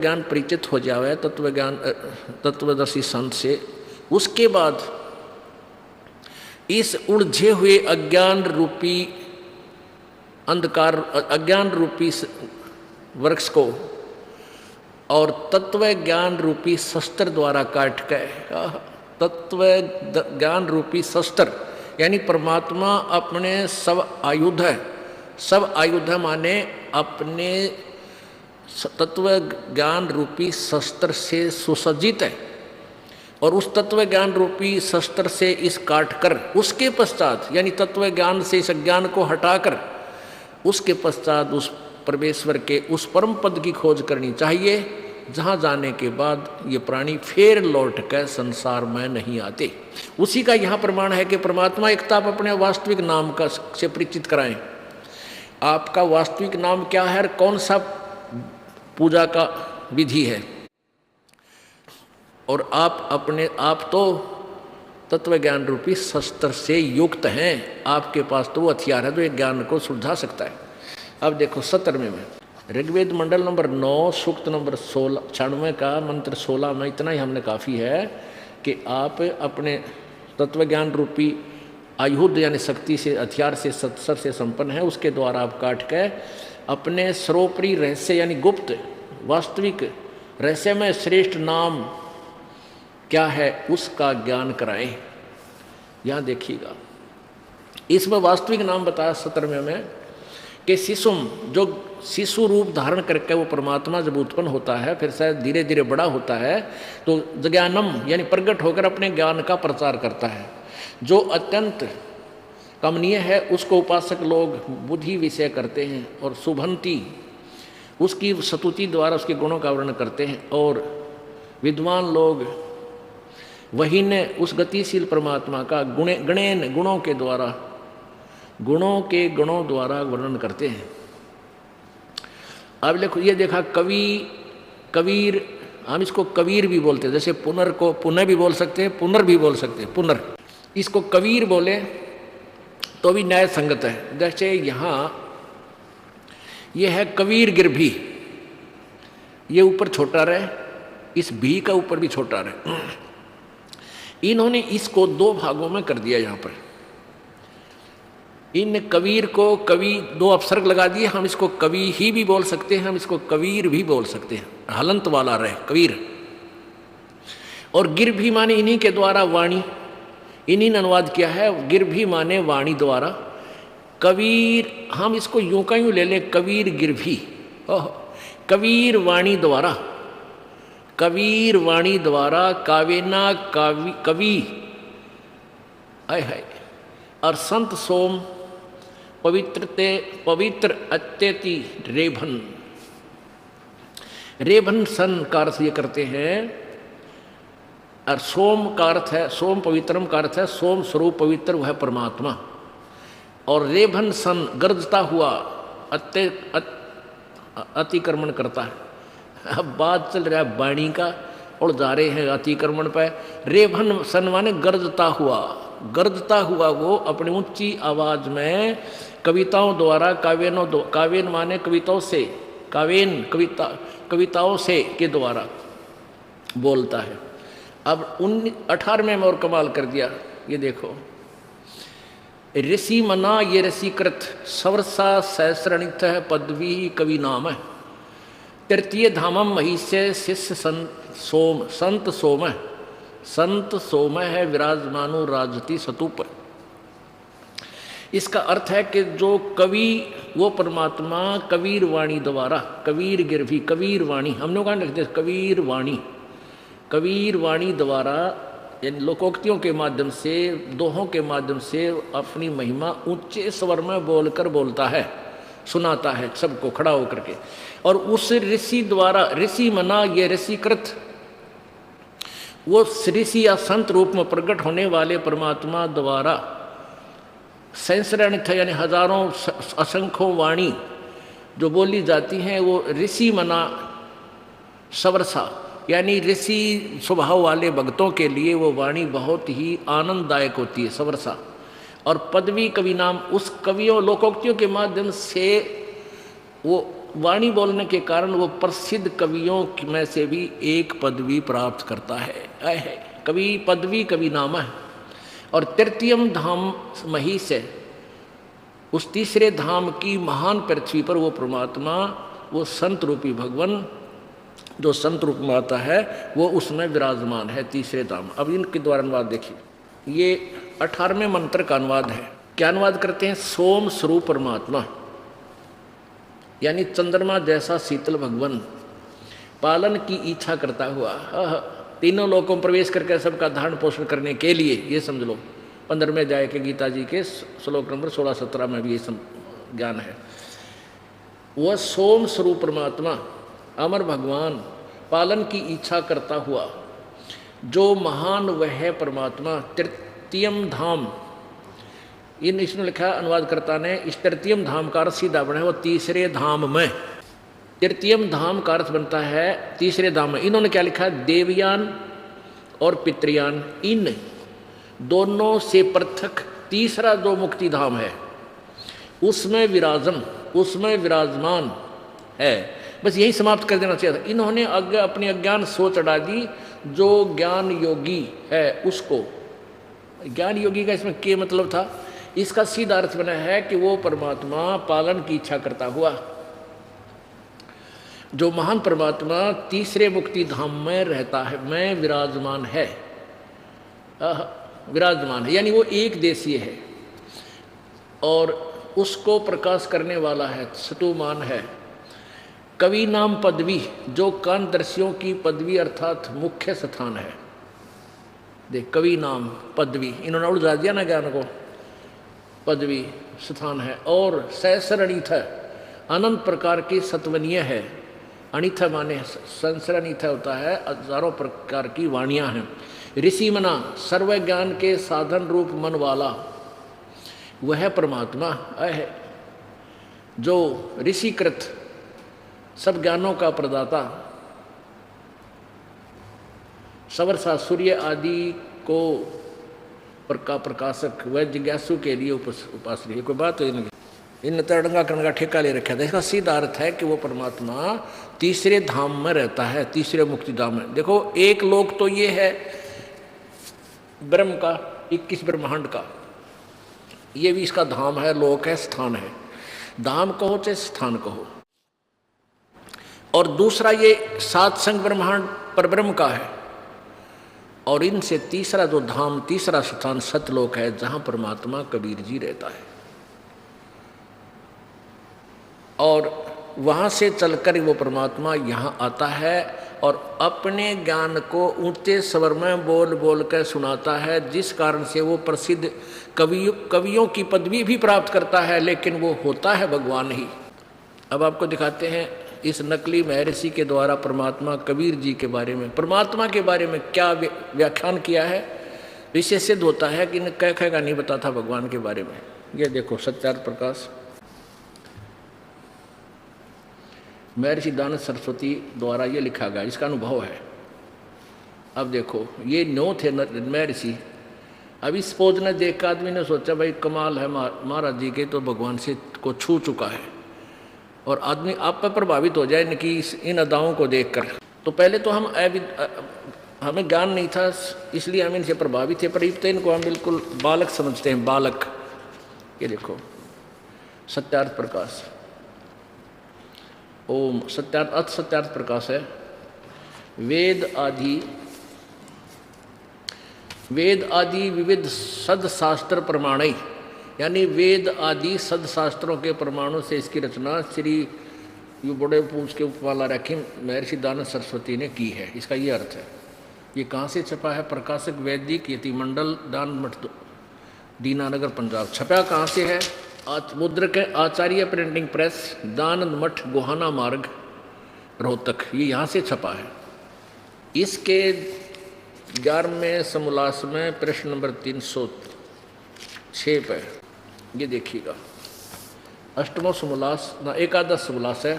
ज्ञान परिचित हो जावे तत्व ज्ञान तत्वदर्शी संत से, उसके बाद इस उलझे हुए अज्ञान रूपी अंधकार, अज्ञान रूपी वृक्ष को और तत्व ज्ञान रूपी शस्त्र द्वारा काट के, तत्व ज्ञान रूपी शस्त्र यानी परमात्मा अपने सब आयुध है, सब आयुध माने अपने तत्व ज्ञान रूपी शस्त्र से सुसज्जित है, और उस तत्व ज्ञान रूपी शस्त्र से इस काट कर उसके पश्चात यानी तत्व ज्ञान से इस अज्ञान को हटाकर उसके पश्चात उस परमेश्वर के उस परम पद की खोज करनी चाहिए, जहाँ जाने के बाद ये प्राणी फिर लौट कर संसार में नहीं आते। उसी का यहाँ प्रमाण है कि परमात्मा एक तो आप अपने वास्तविक नाम का से परिचित कराएं। आपका वास्तविक नाम क्या है, कौन सा पूजा का विधि है, और आप अपने आप तो तत्व ज्ञान रूपी शस्त्र से युक्त हैं, आपके पास तो वो हथियार है जो एक ज्ञान को सुलझा सकता है। अब देखो 17वें में ऋग्वेद मंडल नंबर 9 सूक्त नंबर 96 का मंत्र 16 में इतना ही हमने काफ़ी है कि आप अपने तत्व ज्ञान रूपी आयुध यानी शक्ति से, हथियार से, सत्सर से संपन्न है, उसके द्वारा आप काट के अपने सर्वोपरि रहस्य यानी गुप्त वास्तविक रहस्य में श्रेष्ठ नाम क्या है उसका ज्ञान कराएं। यहाँ देखिएगा इसमें वास्तविक नाम बताया 17वें में कि शिशुम, जो शिशु रूप धारण करके वो परमात्मा जब उत्पन्न होता है फिर शायद धीरे धीरे बड़ा होता है तो ज्ञानम यानी प्रकट होकर अपने ज्ञान का प्रचार करता है। जो अत्यंत कमनीय है उसको उपासक लोग बुद्धि विषय करते हैं, और शुभंती उसकी स्तुति द्वारा उसके गुणों का वर्णन करते हैं, और विद्वान लोग वही ने उस गतिशील परमात्मा का गणेन गुणों के गुणों द्वारा वर्णन करते हैं। अब देखो ये देखा कबीर, हम इसको कबीर भी बोलते हैं, जैसे पुनर को पुनः भी बोल सकते हैं, पुनर भी बोल सकते हैं, पुनर, इसको कबीर बोले तो भी न्याय संगत है। जैसे यहाँ ये है कबीर गिरभी, ये ऊपर छोटा रहे, इस भी का ऊपर भी छोटा रहे, इन्होंने इसको 2 भागों में कर दिया। यहाँ पर इन कबीर को कवि 2 अपसर्ग लगा दिए, हम इसको कवि ही भी बोल सकते हैं, हम इसको कबीर भी बोल सकते हैं, हलंत वाला रहे कबीर। और गिर भी माने इन्हीं के द्वारा वाणी, इन्हीं ने अनुवाद किया है, गिर भी माने वाणी द्वारा। कबीर हम इसको यूं का यूं ले लें, कबीर गिर भी, कबीर वाणी द्वारा, कबीर वाणी द्वारा कावेना कवि आय है, और संत सोम पवित्र अत्यति रेभन, रेभन सन का अर्थ ये करते हैं, और सोम का अर्थ है, सोम पवित्रम का अर्थ है सोम स्वरूप पवित्र वह परमात्मा, और रेभन सन गर्जता हुआ अतिक्रमण करता है। अब बात चल रहा है वाणी का और जा रहे हैं अतिक्रमण पर। रेभन सन माने गर्जता हुआ वो अपनी ऊंची आवाज में कविताओं द्वारा, काव्यन माने कविताओं से, काव्यन कविताओं से के द्वारा बोलता है। अब 18वें में और कमाल कर दिया, ये देखो ऋषि मना ये ऋषिकृत सवर्षा सहस्रणित है पदवी कवि नाम है, तृतीय धामम महिष्य शिष्य संत सोम है विराजमानो राजती सतूप। इसका अर्थ है कि जो कवि वो परमात्मा कबीर वाणी द्वारा, कबीर गिरभी कबीर वाणी, हम लोग कहाँ लिखते हैं कबीर वाणी द्वारा यानी लोकोक्तियों के माध्यम से, दोहों के माध्यम से अपनी महिमा ऊंचे स्वर में बोलकर बोलता है, सुनाता है सबको खड़ा होकर के। और उस ऋषि द्वारा, ऋषि मना ये ऋषिकृत, वो ऋषि या संत रूप में प्रकट होने वाले परमात्मा द्वारा सहस्राणित यानी हजारों असंख्यों वाणी जो बोली जाती हैं, वो ऋषि मना सवर्षा यानी ऋषि स्वभाव वाले भक्तों के लिए वो वाणी बहुत ही आनंददायक होती है, सवर्षा। और पदवी कवि नाम, उस कवियों लोकोक्तियों के माध्यम से वो वाणी बोलने के कारण वो प्रसिद्ध कवियों में से भी एक पदवी प्राप्त करता है। कवि पदवी कवि नाम है। और तृतीयम धाम मही से, उस तीसरे धाम की महान पृथ्वी पर वो परमात्मा, वो संत रूपी भगवान जो संत रूप में आता है, वो उसमें विराजमान है तीसरे धाम। अब इनके द्वारा अनुवाद देखिए, ये 18वें मंत्र का अनुवाद है। क्या अनुवाद करते हैं? सोम स्वरूप परमात्मा, यानी चंद्रमा जैसा शीतल भगवान, पालन की इच्छा करता हुआ, तीनों लोकों में प्रवेश करके सबका धारण पोषण करने के लिए, ये समझ लो 15वें अध्याय के गीता जी के श्लोक नंबर 16-17 में भी ये ज्ञान है। वह सोम स्वरूप परमात्मा, अमर भगवान, पालन की इच्छा करता हुआ जो महान वह परमात्मा तृतीयम धाम, इसने लिखा अनुवादकर्ता ने, इस तृतीयम धाम का अर्थ सीधा बना है वो तीसरे धाम में। तृतीयम धाम का अर्थ बनता है तीसरे धाम में। इन्होंने क्या लिखा? देवयान और पितृयान, इन दोनों से पृथक तीसरा जो मुक्ति धाम है उसमें विराजमान है। बस यही समाप्त कर देना चाहिए था। इन्होंने अपनी अज्ञान सोच अड़ा दी। जो ज्ञान योगी है उसको, ज्ञान योगी का इसमें क्या मतलब था? इसका सीधा अर्थ बना है कि वो परमात्मा पालन की इच्छा करता हुआ, जो महान परमात्मा तीसरे मुक्ति धाम में रहता है, में विराजमान है, यानी वो एक देशीय है और उसको प्रकाश करने वाला है, सतुमान है। कवि नाम पदवी, जो कानदर्शियों की पदवी अर्थात मुख्य स्थान है। देख, कवि नाम पदवी, इन्होंने उड़ा दिया ना ज्ञान को, पदवी स्थान है। और सहस्र अनिथ, अनंत प्रकार की सत्वनीय है। अनिथ माने संसर, अनिथ होता है हजारों प्रकार की वाणियाँ हैं। ऋषि मना, सर्व ज्ञान के साधन रूप मन वाला वह परमात्मा है, जो ऋषिकृत सब ज्ञानों का प्रदाता, सवर्षा सूर्य आदि को प्रकाशक, वह जिज्ञासु के लिए उपास्य है। कोई बात है? इन तरंगा करण का ठेका ले रखा था। इसका सीधा अर्थ है कि वो परमात्मा तीसरे धाम में रहता है, तीसरे मुक्ति धाम में। देखो, एक लोक तो ये है ब्रह्म का, 21 ब्रह्मांड का, ये भी इसका धाम है, लोक है, स्थान है। धाम कहो चाहे स्थान कहो। और दूसरा ये 7 संग ब्रह्मांड पर ब्रह्म का है। और इनसे तीसरा जो धाम, तीसरा स्थान सतलोक है, जहां परमात्मा कबीर जी रहता है। और वहां से चलकर वो परमात्मा यहाँ आता है और अपने ज्ञान को ऊंचे स्वर में बोल बोल कर सुनाता है, जिस कारण से वो प्रसिद्ध कवियों की पदवी भी प्राप्त करता है, लेकिन वो होता है भगवान ही। अब आपको दिखाते हैं इस नकली महर्षि के द्वारा परमात्मा कबीर जी के बारे में, परमात्मा के बारे में क्या व्याख्यान किया है। इससे सिद्ध होता है कि इन्हें कह का नहीं पता था भगवान के बारे में। ये देखो, सत्यार्थ प्रकाश, महर्षि दानव सरस्वती द्वारा ये लिखा गया, इसका अनुभव है। अब देखो, ये 9 थे महर्षि। अब इस पोज ने देख कर आदमी ने सोचा भाई कमाल है, महाराज जी के तो भगवान से को छू चुका है। और आदमी आप पर प्रभावित हो जाए इनकी इन अदाओं को देखकर। तो पहले तो हमें ज्ञान नहीं था, इसलिए हम इनसे प्रभावित थे, पर अब तो इनको हम बिल्कुल बालक समझते हैं, बालक। ये देखो, सत्यार्थ प्रकाश, ओम सत्यार्थ प्रकाश है। वेद आदि विविध सदशास्त्र प्रमाणई, यानी वेद आदि सदशास्त्रों के प्रमाणों से इसकी रचना श्री यू बड़े पूछ के उपमाला रखी महर्षि दानव सरस्वती ने की है। इसका ये अर्थ है। ये कहाँ से छपा है? प्रकाशक वैदिक यति मंडल, दान मठ, दीनानगर, पंजाब। छपा कहाँ से है? मुद्रक है आचार्य प्रिंटिंग प्रेस, दानंद मठ, गोहाना मार्ग, रोहतक। ये यहाँ से छपा है। इसके 11वें समोल्लास में प्रश्न नंबर 306 पे ये देखिएगा, अष्टमो समोल्लास ना एकादश समोल्लास है,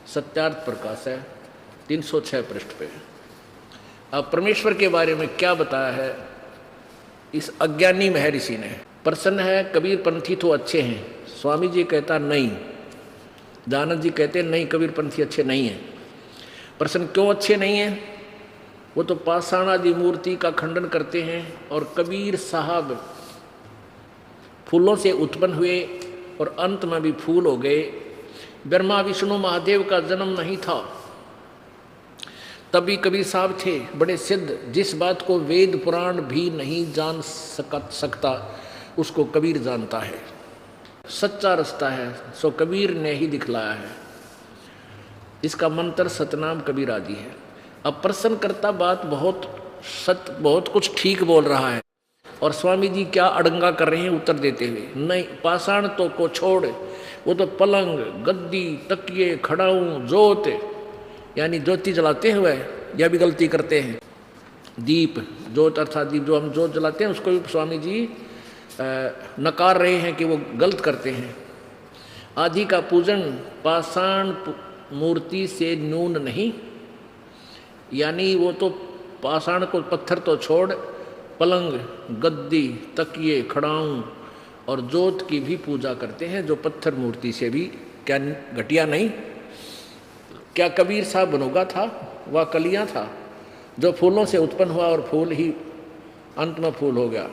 सत्यार्थ प्रकाश है, 306 पृष्ठ पे। अब परमेश्वर के बारे में क्या बताया है इस अज्ञानी महर्षि ने। प्रसन्न है कबीर पंथी तो अच्छे हैं, स्वामी जी कहता नहीं, दयानंद जी कहते हैं नहीं, कबीरपंथी अच्छे नहीं हैं। प्रश्न क्यों अच्छे नहीं हैं? वो तो पाषाण आदि मूर्ति का खंडन करते हैं, और कबीर साहब फूलों से उत्पन्न हुए और अंत में भी फूल हो गए। ब्रह्मा विष्णु महादेव का जन्म नहीं था, तभी कबीर साहब थे बड़े सिद्ध। जिस बात को वेद पुराण भी नहीं जान सकता उसको कबीर जानता है। सच्चा रास्ता है सो कबीर ने ही दिखलाया है। इसका मंत्र सतनाम कबीर आदि है। अब प्रश्न करता बात बहुत कुछ ठीक बोल रहा है, और स्वामी जी क्या अड़ंगा कर रहे हैं उत्तर देते हुए, नहीं पाषाण तो को छोड़, वो तो पलंग गद्दी तकिए खड़ाऊं जोत, यानी ज्योति जलाते हुए यह भी गलती करते हैं। दीप जोत अर्थात दीप जो हम जोत जलाते हैं उसको भी स्वामी जी नकार रहे हैं कि वो गलत करते हैं। आदि का पूजन पाषाण मूर्ति से न्यून नहीं, यानी वो तो पाषाण को पत्थर तो छोड़ पलंग गद्दी तकिए खड़ाऊं और जोत की भी पूजा करते हैं, जो पत्थर मूर्ति से भी क्या घटिया नहीं। क्या कबीर साहब बनोगा था? वह कलियां था जो फूलों से उत्पन्न हुआ और फूल ही अंत में फूल हो गया।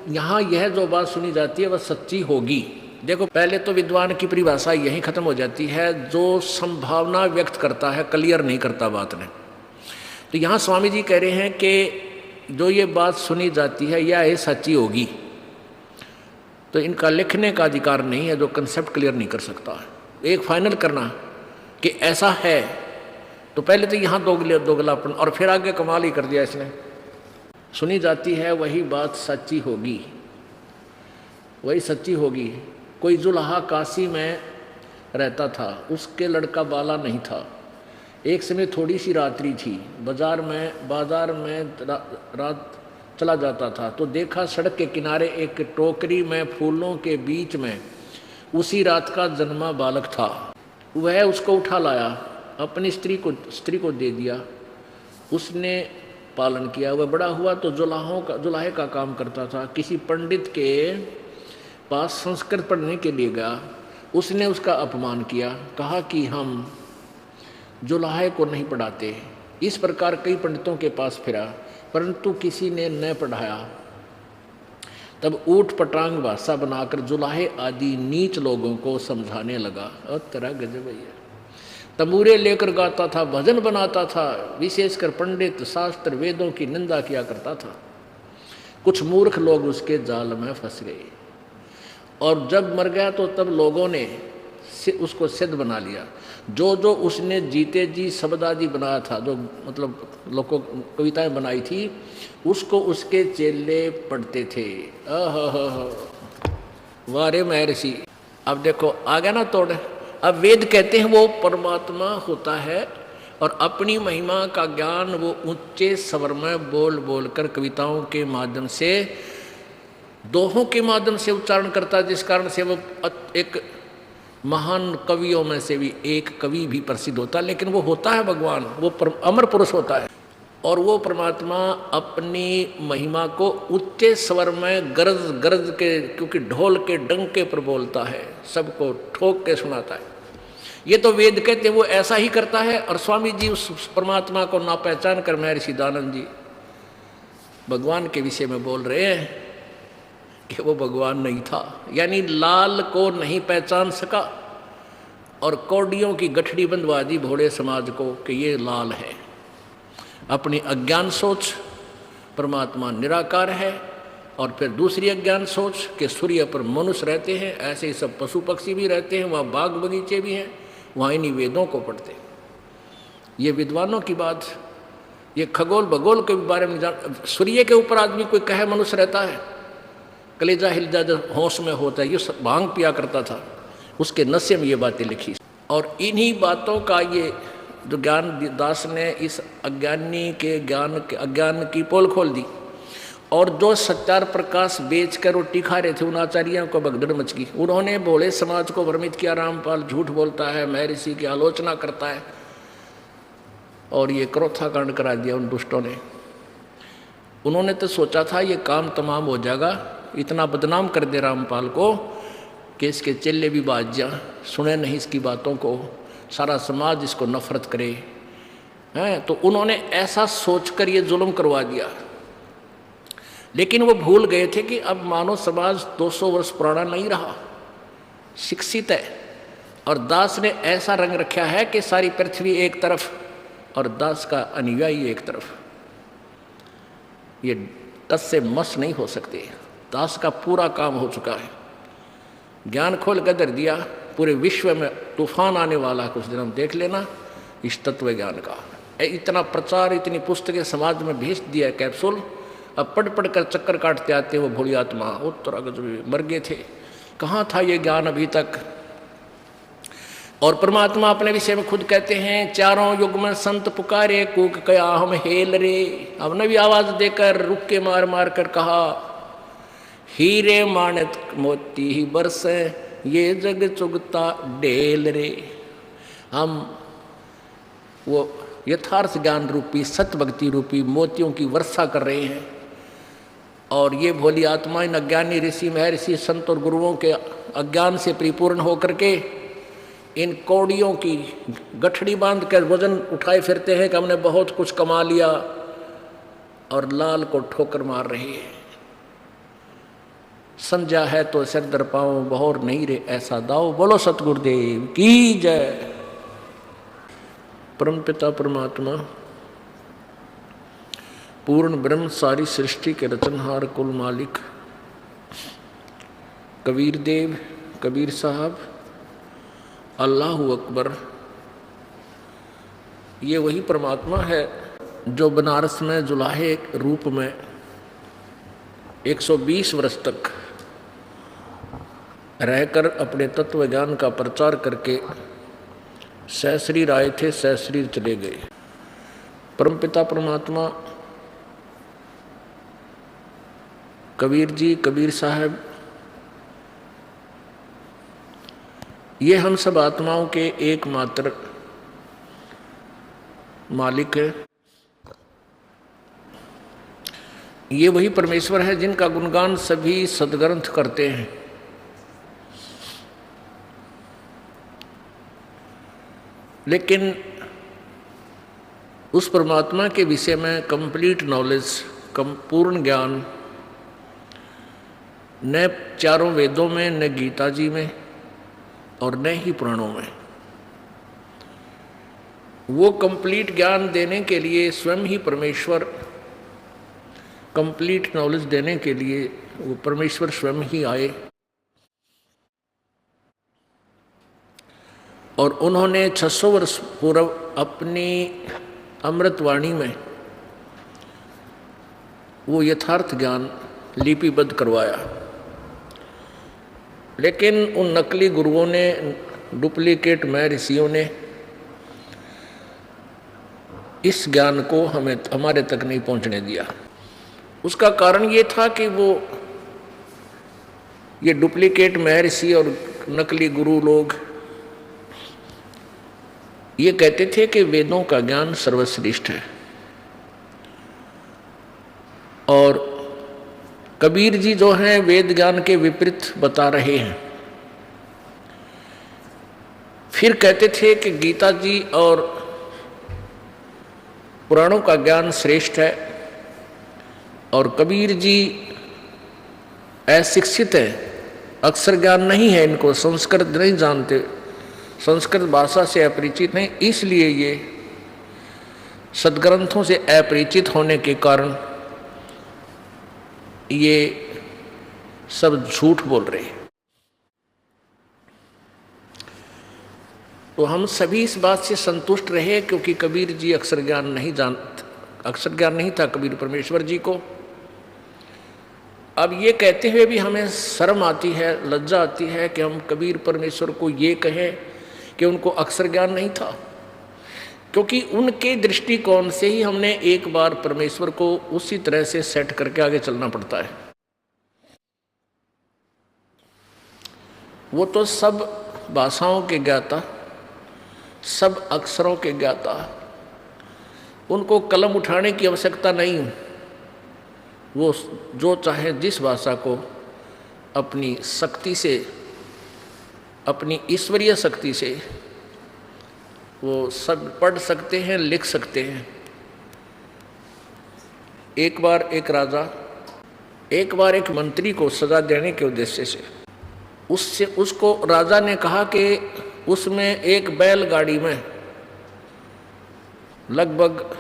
यहाँ यह जो बात सुनी जाती है वह सच्ची होगी। देखो पहले तो विद्वान की परिभाषा यहीं खत्म हो जाती है, जो संभावना व्यक्त करता है क्लियर नहीं करता बात ने। तो यहाँ स्वामी जी कह रहे हैं कि जो ये बात सुनी जाती है यह सच्ची होगी, तो इनका लिखने का अधिकार नहीं है जो कंसेप्ट क्लियर नहीं कर सकता। एक फाइनल करना कि ऐसा है, तो पहले तो यहाँ दोगलापन, और फिर आगे कमाल ही कर दिया इसने। सुनी जाती है वही बात सच्ची होगी, वही सच्ची होगी। कोई जुल्हा काशी में रहता था, उसके लड़का बाला नहीं था। एक समय थोड़ी सी रात्रि थी, बाजार में रात चला जाता था तो देखा सड़क के किनारे एक टोकरी में फूलों के बीच में उसी रात का जन्मा बालक था। वह उसको उठा लाया, अपनी स्त्री को दे दिया। उसने पालन किया। वह बड़ा हुआ तो जुलाहे का काम करता था। किसी पंडित के पास संस्कृत पढ़ने के लिए गया। उसने उसका अपमान किया, कहा कि हम जुलाहे को नहीं पढ़ाते। इस प्रकार कई पंडितों के पास फिरा, परंतु किसी ने न पढ़ाया। तब ऊट पटांग भाषा बनाकर जुलाहे आदि नीच लोगों को समझाने लगा। और तेरा गजब है। तंबूरे लेकर गाता था, भजन बनाता था, विशेषकर पंडित शास्त्र वेदों की निंदा किया करता था। कुछ मूर्ख लोग उसके जाल में फंस गए, और जब मर गया तो तब लोगों ने उसको सिद्ध बना लिया। जो उसने जीते जी शब्द आदि बनाया था, जो मतलब लोगों कविताएं बनाई थी, उसको उसके चेले पढ़ते थे। वारे महर्षि। अब देखो आ गया ना तोड़। अब वेद कहते हैं वो परमात्मा होता है, और अपनी महिमा का ज्ञान वो ऊंचे स्वर में बोल बोल कर कविताओं के माध्यम से, दोहों के माध्यम से उच्चारण करता है, जिस कारण से वो एक महान कवियों में से भी एक कवि भी प्रसिद्ध होता है। लेकिन वो होता है भगवान, वो अमर पुरुष होता है, और वो परमात्मा अपनी महिमा को उच्चे स्वर में गरज गरज के, क्योंकि ढोल के डंके पर बोलता है, सबको ठोक के सुनाता है। ये तो वेद कहते वो ऐसा ही करता है। और स्वामी जी उस परमात्मा को ना पहचान कर महर्षि दयानंद जी भगवान के विषय में बोल रहे हैं कि वो भगवान नहीं था, यानी लाल को नहीं पहचान सका, और कौडियों की गठड़ी बंधवा दी भोले समाज को कि ये लाल है। अपनी अज्ञान सोच परमात्मा निराकार है, और फिर दूसरी अज्ञान सोच कि सूर्य पर मनुष्य रहते हैं, ऐसे ही सब पशु पक्षी भी रहते हैं, वहाँ बाग बगीचे भी हैं, वहाँ इन्हीं वेदों को पढ़ते। ये विद्वानों की बात, ये खगोल भगोल के बारे में जान। सूर्य के ऊपर आदमी कोई कहे मनुष्य रहता है, कलेजा हिलजा जो होश में होता है, ये भांग पिया करता था, उसके नशे में ये बातें लिखी। और इन्हीं बातों का ये जो ज्ञान दास ने इस अज्ञान की पोल खोल दी। और जो सच्चार प्रकाश बेचकर रोटी खा रहे थे, उन आचार्यों को भगदड़ मच गई। उन्होंने भोले समाज को भ्रमित किया, रामपाल झूठ बोलता है, महर्षि की आलोचना करता है, और ये क्रोथा कांड करा दिया उन दुष्टों ने। उन्होंने तो सोचा था ये काम तमाम हो जाएगा, इतना बदनाम कर दे रामपाल को कि इसके चेले भी बाज जा। सुने नहीं इसकी बातों को, सारा समाज इसको नफरत करे हैं, तो उन्होंने ऐसा सोचकर ये जुल्म करवा दिया। लेकिन वो भूल गए थे कि अब मानव समाज 200 वर्ष पुराना नहीं रहा, शिक्षित है, और दास ने ऐसा रंग रखा है कि सारी पृथ्वी एक तरफ और दास का अनुयायी एक तरफ। ये टस से मस नहीं हो सकते। दास का पूरा काम हो चुका है, ज्ञान खोल कर धर दिया, पूरे विश्व में तूफान आने वाला कुछ दिन हम देख लेना इस तत्व ज्ञान का। इतना प्रचार, इतनी पुस्तकें समाज में भेज दिया है कैप्सूल, अब पढ़ पढ़ कर चक्कर काटते आते वो भोली आत्मा उत्तर मर गए थे, कहाँ था ये ज्ञान अभी तक। और परमात्मा अपने विषय में खुद कहते हैं, चारों युग में संत पुकारे कूक कया हम हेल रे। हमने भी आवाज देकर रुक के मार मार कर कहा, हीरे माणिक मोती ही बरसे ये जग चुगता ढेल रे। हम वो यथार्थ ज्ञान रूपी सत्य भक्ति रूपी मोतियों की वर्षा कर रहे हैं, और ये भोली आत्मा इन अज्ञानी ऋषि महर्षि संत और गुरुओं के अज्ञान से परिपूर्ण होकर के इन कौड़ियों की गठड़ी बांध कर वजन उठाए फिरते हैं कि हमने बहुत कुछ कमा लिया, और लाल को ठोकर मार रहे हैं। संध्या है तो सिर दर पाओ, बहोर नहीं रे ऐसा दाओ। बोलो सतगुरुदेव की जय। परमपिता परमात्मा पूर्ण ब्रह्म सारी सृष्टि के रचनहार कुल मालिक कबीर देव, कबीर साहब, अल्लाहु अकबर, ये वही परमात्मा है जो बनारस में जुलाहे रूप में 120 वर्ष तक रहकर अपने तत्व ज्ञान का प्रचार करके सहस्रीर आए थे, सहस्रीर चले गए। परमपिता परमात्मा कबीर जी, कबीर साहब, ये हम सब आत्माओं के एकमात्र मालिक है। ये वही परमेश्वर है जिनका गुणगान सभी सद्ग्रंथ करते हैं। लेकिन उस परमात्मा के विषय में कंप्लीट नॉलेज, पूर्ण ज्ञान न चारों वेदों में, न गीता जी में, और न ही पुराणों में। वो कंप्लीट ज्ञान देने के लिए स्वयं ही परमेश्वर, कंप्लीट नॉलेज देने के लिए वो परमेश्वर स्वयं ही आए, और उन्होंने 600 वर्ष पूर्व अपनी अमृतवाणी में वो यथार्थ ज्ञान लिपिबद्ध करवाया। लेकिन उन नकली गुरुओं ने, डुप्लीकेट महर्षियों ने इस ज्ञान को हमारे तक नहीं पहुंचने दिया। उसका कारण ये था कि वो ये डुप्लीकेट महर्षि और नकली गुरु लोग ये कहते थे कि वेदों का ज्ञान सर्वश्रेष्ठ है, और कबीर जी जो हैं वेद ज्ञान के विपरीत बता रहे हैं। फिर कहते थे कि गीता जी और पुराणों का ज्ञान श्रेष्ठ है, और कबीर जी अशिक्षित हैं, अक्षर ज्ञान नहीं है इनको, संस्कृत नहीं जानते, संस्कृत भाषा से अपरिचित हैं, इसलिए ये सद्ग्रंथों से अपरिचित होने के कारण ये सब झूठ बोल रहे हैं। तो हम सभी इस बात से संतुष्ट रहे, क्योंकि कबीर जी अक्षर ज्ञान नहीं था कबीर परमेश्वर जी को। अब ये कहते हुए भी हमें शर्म आती है, लज्जा आती है कि हम कबीर परमेश्वर को ये कहें कि उनको अक्षर ज्ञान नहीं था, क्योंकि उनके दृष्टिकोण से ही हमने एक बार परमेश्वर को उसी तरह से सेट करके आगे चलना पड़ता है। वो तो सब भाषाओं के ज्ञाता, सब अक्षरों के ज्ञाता, उनको कलम उठाने की आवश्यकता नहीं। वो जो चाहे जिस भाषा को अपनी शक्ति से अपनी ईश्वरीय शक्ति से वो सब पढ़ सकते हैं, लिख सकते हैं। एक बार एक मंत्री को सजा देने के उद्देश्य से उसको राजा ने कहा कि उसमें एक बैलगाड़ी में लगभग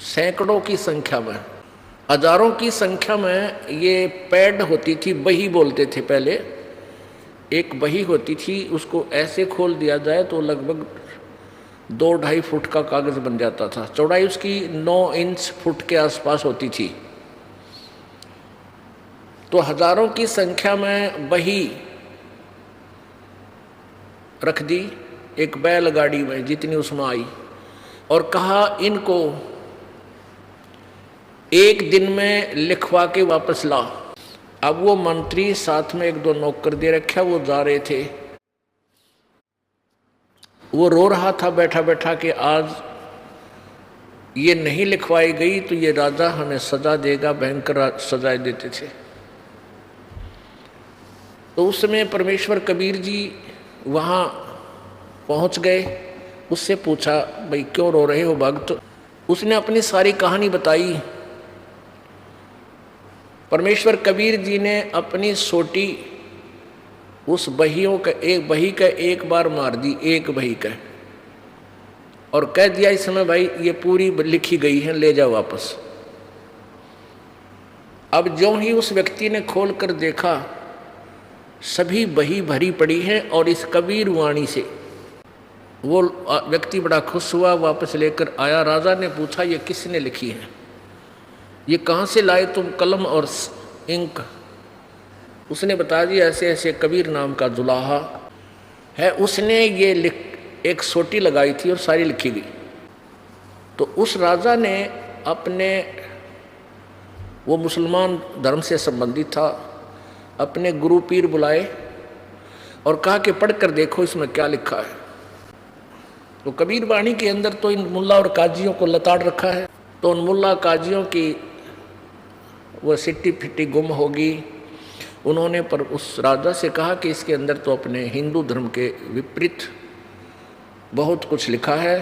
सैकड़ों की संख्या में, हजारों की संख्या में ये पैड होती थी, बही बोलते थे पहले, एक बही होती थी, उसको ऐसे खोल दिया जाए तो लगभग 2-2.5 फुट का कागज बन जाता था। चौड़ाई उसकी 9 इंच फुट के आसपास होती थी। तो हजारों की संख्या में बही रख दी एक बैलगाड़ी में, जितनी उसमें आई, और कहा इनको एक दिन में लिखवा के वापस ला। अब वो मंत्री साथ में 1-2 नौकर दे रखा, वो जा रहे थे। वो रो रहा था बैठा बैठा कि आज ये नहीं लिखवाई गई तो ये राजा हमें सजा देगा, भयंकर सजाएं देते थे। तो उस समय परमेश्वर कबीर जी वहाँ पहुँच गए। उससे पूछा, भाई क्यों रो रहे हो भक्त? उसने अपनी सारी कहानी बताई। परमेश्वर कबीर जी ने अपनी सोटी उस बहियों का एक बार मार दी, एक बही का, और कह दिया इस समय भाई ये पूरी लिखी गई है, ले जाओ वापस। अब जो ही उस व्यक्ति ने खोल कर देखा, सभी बही भरी पड़ी है, और इस कबीर वाणी से वो व्यक्ति बड़ा खुश हुआ, वापस लेकर आया। राजा ने पूछा ये किसने लिखी है, ये कहाँ से लाए तुम कलम और इंक? उसने बता दिया ऐसे ऐसे कबीर नाम का जुलाहा है, उसने ये एक सोटी लगाई थी और सारी लिखी गई। तो उस राजा ने अपने, वो मुसलमान धर्म से संबंधित था, अपने गुरु पीर बुलाए और कहा कि पढ़ कर देखो इसमें क्या लिखा है। तो कबीर वाणी के अंदर तो इन मुल्ला और काजियों को लताड़ रखा है, तो उन मुल्ला काजियों की वो सिट्टी फिट्टी गुम होगी। उन्होंने पर उस राजा से कहा कि इसके अंदर तो अपने हिंदू धर्म के विपरीत बहुत कुछ लिखा है,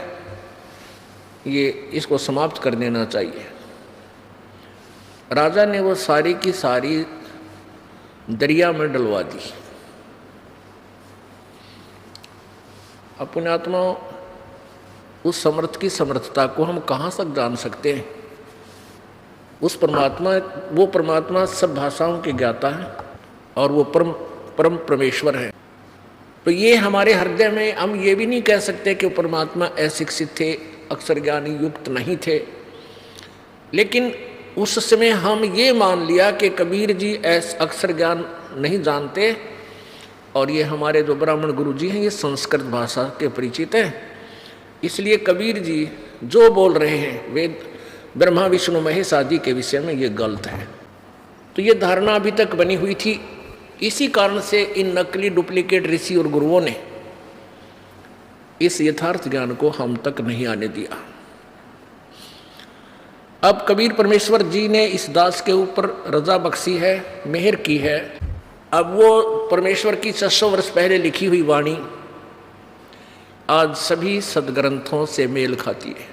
ये इसको समाप्त कर देना चाहिए। राजा ने वो सारी की सारी दरिया में डलवा दी। अपने आत्मा उस समर्थ की समर्थता को हम कहाँ तक जान सकते हैं? उस वो परमात्मा सब भाषाओं के ज्ञाता है और वो परम परमेश्वर है। तो ये हमारे हृदय में, हम ये भी नहीं कह सकते कि परमात्मा अशिक्षित थे, अक्षर ज्ञानी युक्त नहीं थे, लेकिन उस समय हम ये मान लिया कि कबीर जी अक्षर ज्ञान नहीं जानते, और ये हमारे जो ब्राह्मण गुरु जी हैं ये संस्कृत भाषा के परिचित हैं, इसलिए कबीर जी जो बोल रहे हैं वेद ब्रह्मा विष्णु महेश आदि के विषय में ये गलत है। तो ये धारणा अभी तक बनी हुई थी। इसी कारण से इन नकली डुप्लीकेट ऋषि और गुरुओं ने इस यथार्थ ज्ञान को हम तक नहीं आने दिया। अब कबीर परमेश्वर जी ने इस दास के ऊपर रजा बख्शी है, मेहर की है। अब वो परमेश्वर की 600 वर्ष पहले लिखी हुई वाणी आज सभी सदग्रंथों से मेल खाती है।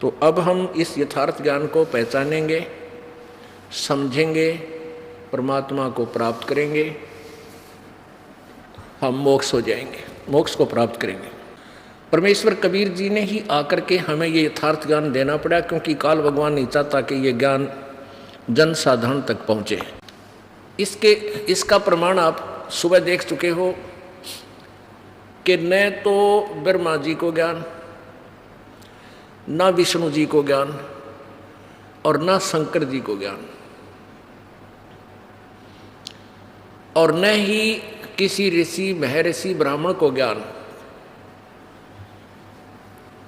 तो अब हम इस यथार्थ ज्ञान को पहचानेंगे, समझेंगे, परमात्मा को प्राप्त करेंगे, हम मोक्ष हो जाएंगे, मोक्ष को प्राप्त करेंगे। परमेश्वर कबीर जी ने ही आकर के हमें ये यथार्थ ज्ञान देना पड़ा, क्योंकि काल भगवान नहीं चाहता कि ये ज्ञान जन साधारण तक पहुँचे। इसका प्रमाण आप सुबह देख चुके हो कि न तो ब्रह्मा जी को ज्ञान, न विष्णु जी को ज्ञान, और न शंकर जी को ज्ञान, और न ही किसी ऋषि महर्षि ब्राह्मण को ज्ञान,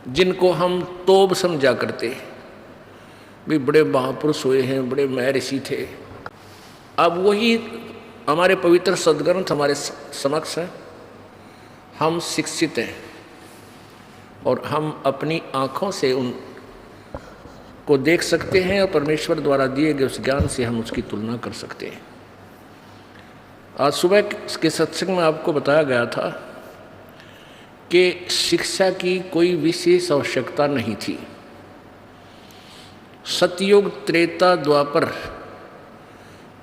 जिनको हम तोब समझा करते भी बड़े महापुरुष हुए हैं, बड़े महर्षि थे। अब वही हमारे पवित्र सदग्रंथ हमारे समक्ष हैं, हम शिक्षित हैं और हम अपनी आँखों से को देख सकते हैं और परमेश्वर द्वारा दिए गए उस ज्ञान से हम उसकी तुलना कर सकते हैं। आज सुबह के सत्संग में आपको बताया गया था कि शिक्षा की कोई विशेष आवश्यकता नहीं थी। सतयुग, त्रेता, द्वापर,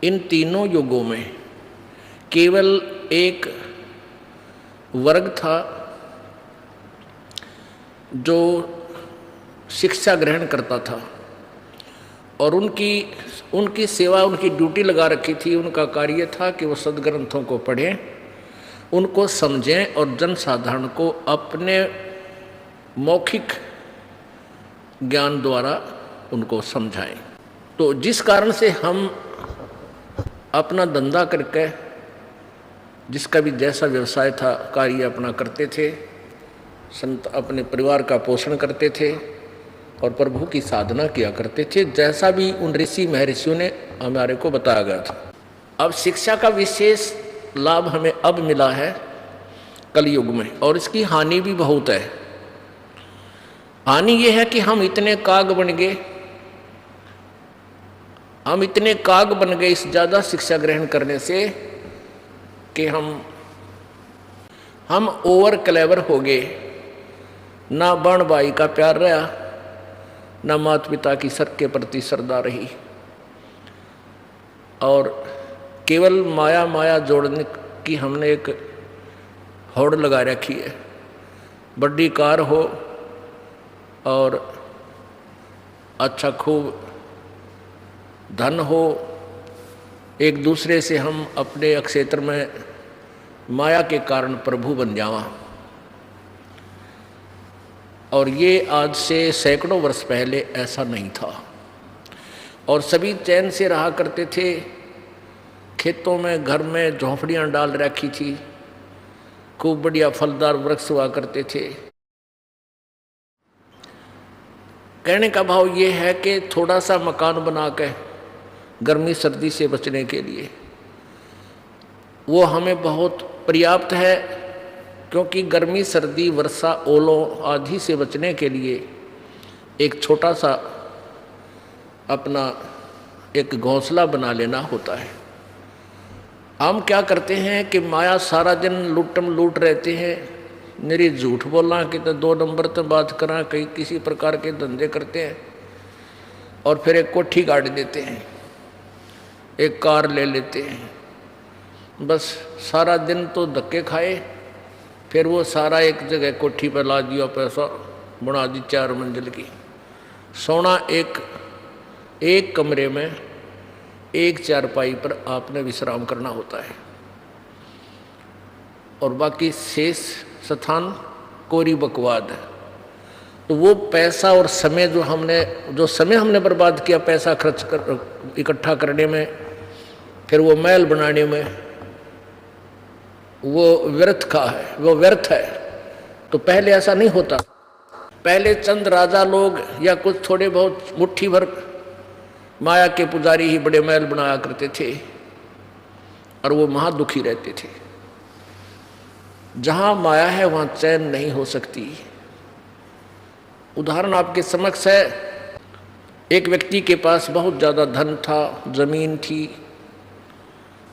इन तीनों युगों में केवल एक वर्ग था जो शिक्षा ग्रहण करता था और उनकी सेवा, उनकी ड्यूटी लगा रखी थी। उनका कार्य था कि वो सदग्रंथों को पढ़ें, उनको समझें और जनसाधारण को अपने मौखिक ज्ञान द्वारा उनको समझाएं। तो जिस कारण से हम अपना धंधा करके, जिसका भी जैसा व्यवसाय था, कार्य अपना करते थे, संत अपने परिवार का पोषण करते थे और प्रभु की साधना किया करते थे, जैसा भी उन ऋषि महर्षियों ने हमारे को बताया गया था। अब शिक्षा का विशेष लाभ हमें अब मिला है कलयुग में, और इसकी हानि भी बहुत है। हानि ये है कि हम इतने काग बन गए इस ज़्यादा शिक्षा ग्रहण करने से कि हम ओवर क्लेवर हो गए। ना बहन भाई का प्यार रहा, ना माता पिता की सर के प्रति श्रद्धा रही, और केवल माया जोड़ने की हमने एक होड़ लगा रखी है। बड़ी कार हो और अच्छा खूब धन हो, एक दूसरे से हम अपने क्षेत्र में माया के कारण प्रभु बन जावा। और ये आज से सैकड़ों वर्ष पहले ऐसा नहीं था, और सभी चैन से रहा करते थे। खेतों में, घर में झोंपड़ियाँ डाल रखी थी, खूब बढ़िया फलदार वृक्ष हुआ करते थे। कहने का भाव ये है कि थोड़ा सा मकान बना के गर्मी सर्दी से बचने के लिए वो हमें बहुत पर्याप्त है, क्योंकि गर्मी सर्दी वर्षा ओलों आदि से बचने के लिए एक छोटा सा अपना एक घोंसला बना लेना होता है। हम क्या करते हैं कि माया सारा दिन लूट रहते हैं, मेरी झूठ बोलना कि तो 2 नंबर तो बात करा, कहीं किसी प्रकार के धंधे करते हैं और फिर एक कोठी गाड़ देते हैं, एक कार ले लेते हैं। बस सारा दिन तो धक्के खाए, फिर वो सारा एक जगह कोठी पर ला दिया, पैसा बना दी 4 मंजिल की। सोना एक कमरे में एक चारपाई पर आपने विश्राम करना होता है, और बाकी शेष स्थान कोरी बकवाद है। तो वो पैसा और समय जो समय हमने बर्बाद किया पैसा खर्च कर इकट्ठा करने में, फिर वो महल बनाने में, वो व्यर्थ है। तो पहले ऐसा नहीं होता। पहले चंद राजा लोग या कुछ थोड़े बहुत मुट्ठी भर माया के पुजारी ही बड़े महल बनाया करते थे, और वो महादुखी रहते थे। जहां माया है वहां चैन नहीं हो सकती। उदाहरण आपके समक्ष है। एक व्यक्ति के पास बहुत ज़्यादा धन था, जमीन थी।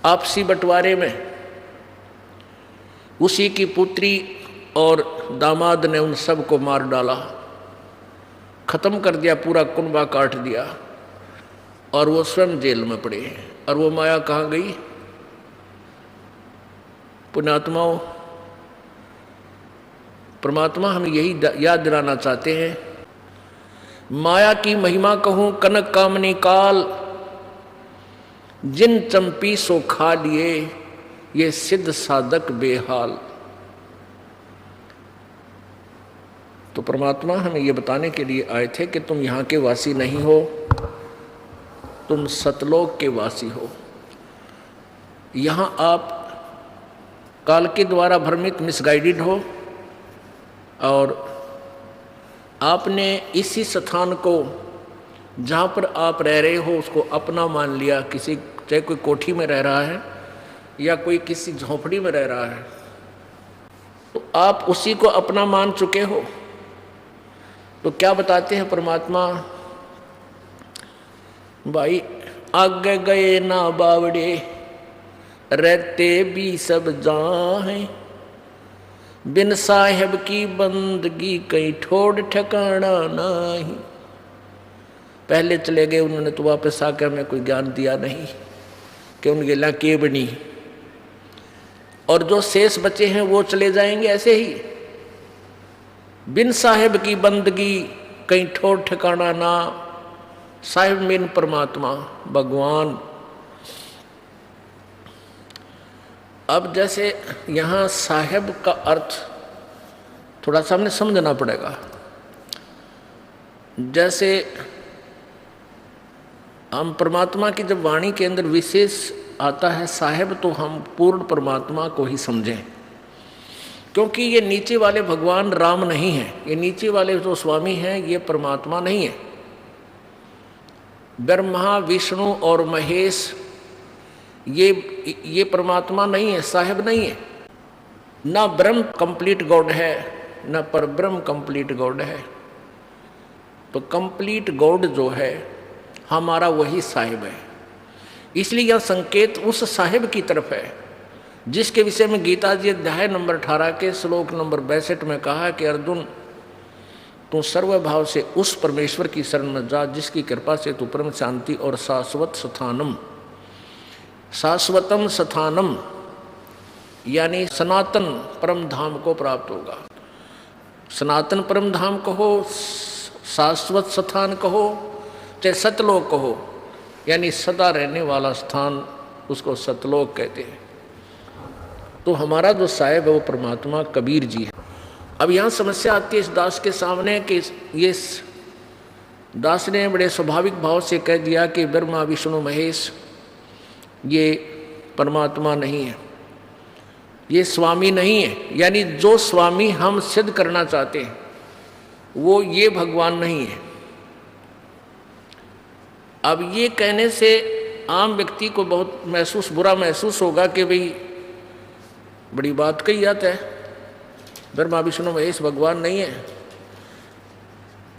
आपसी बंटवारे में उसी की पुत्री और दामाद ने उन सब को मार डाला, खत्म कर दिया, पूरा कुनबा काट दिया, और वो स्वयं जेल में पड़े। और वो माया कहाँ गई? पुण्यात्माओं, परमात्मा हमें यही याद दिलाना चाहते हैं। माया की महिमा कहूँ कनक कामनी काल, जिन चंपी सो खा लिए, ये सिद्ध साधक बेहाल। तो परमात्मा हमें ये बताने के लिए आए थे कि तुम यहाँ के वासी नहीं हो, तुम सतलोक के वासी हो। यहाँ आप काल के द्वारा भ्रमित, मिसगाइडेड हो, और आपने इसी स्थान को जहाँ पर आप रह रहे हो उसको अपना मान लिया। किसी, चाहे कोई कोठी में रह रहा है या कोई किसी झोंपड़ी में रह रहा है, तो आप उसी को अपना मान चुके हो। तो क्या बताते हैं परमात्मा भाई आगे गए ना बावड़े, रहते भी सब जाएं, बिन साहेब की बंदगी कहीं ठोड़ ठिकाना नहीं। पहले चले गए उन्होंने तो वापस आकर हमें कोई ज्ञान दिया नहीं कि उनके ला के बनी, और जो शेष बचे हैं वो चले जाएंगे ऐसे ही। बिन साहेब की बंदगी कहीं ठोड़ ठिकाना ना, साहिब मेन परमात्मा भगवान। अब जैसे यहाँ साहेब का अर्थ थोड़ा सा हमें समझना पड़ेगा। जैसे हम परमात्मा की जब वाणी के अंदर विशेष आता है साहेब, तो हम पूर्ण परमात्मा को ही समझें, क्योंकि ये नीचे वाले भगवान राम नहीं है, ये नीचे वाले जो स्वामी हैं ये परमात्मा नहीं है। ब्रह्मा विष्णु और महेश ये परमात्मा नहीं है, साहेब नहीं है। ना ब्रह्म कंप्लीट गॉड है, ना परब्रह्म कंप्लीट गॉड है। तो कंप्लीट गॉड जो है हमारा वही साहिब है। इसलिए यह संकेत उस साहिब की तरफ है जिसके विषय में गीता जी अध्याय नंबर 18 के श्लोक नंबर 62 में कहा कि अर्जुन तू सर्वभाव से उस परमेश्वर की शरण में जा जिसकी कृपा से तू परम शांति और शाश्वतम स्थानम यानी सनातन परम धाम को प्राप्त होगा। सनातन परम धाम कहो, शाश्वत स्थान कहो, चाहे सतलोक कहो, यानी सदा रहने वाला स्थान, उसको सतलोक कहते हैं। तो हमारा जो साहिब है वो परमात्मा कबीर जी है। अब यहाँ समस्या आती है इस दास के सामने कि ये दास ने बड़े स्वाभाविक भाव से कह दिया कि ब्रह्मा विष्णु महेश ये परमात्मा नहीं है, ये स्वामी नहीं है। यानी जो स्वामी हम सिद्ध करना चाहते हैं वो ये भगवान नहीं है। अब ये कहने से आम व्यक्ति को बहुत बुरा महसूस होगा कि भाई बड़ी बात कही जाता है, ब्रह्मा विष्णु महेश भगवान नहीं है।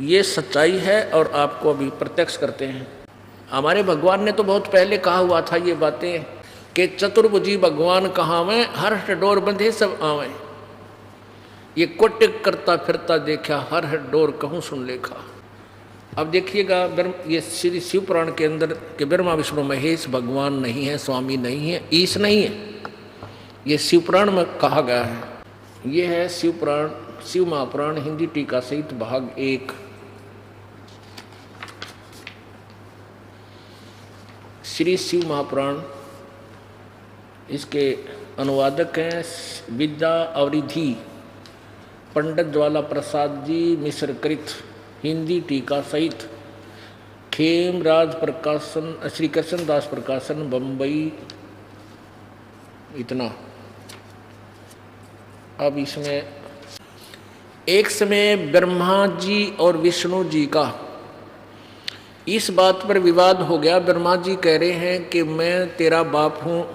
ये सच्चाई है और आपको अभी प्रत्यक्ष करते हैं। हमारे भगवान ने तो बहुत पहले कहा हुआ था ये बातें कि चतुर्भुजी भगवान कहावें, हर डोर बंधे सब आवें। ये कोटिक करता फिरता देखा, हर डोर कहूँ सुन लेखा। अब देखिएगा ये श्री शिव पुराण के अंदर कि ब्रह्मा विष्णु महेश भगवान नहीं है, स्वामी नहीं है, ईश नहीं है, ये शिव पुराण में कहा गया है। ये है शिव पुराण, शिव महापुराण हिंदी टीका सहित भाग 1। श्री शिव महापुराण, इसके अनुवादक हैं विद्या अवरिधि पंडित ज्वाला प्रसाद जी मिश्रकृत, हिंदी टीका सहित, खेमराज प्रकाशन, श्री कृष्णदास प्रकाशन, बम्बई। इतना। अब इसमें एक समय ब्रह्मा जी और विष्णु जी का इस बात पर विवाद हो गया। ब्रह्मा जी कह रहे हैं कि मैं तेरा बाप हूँ,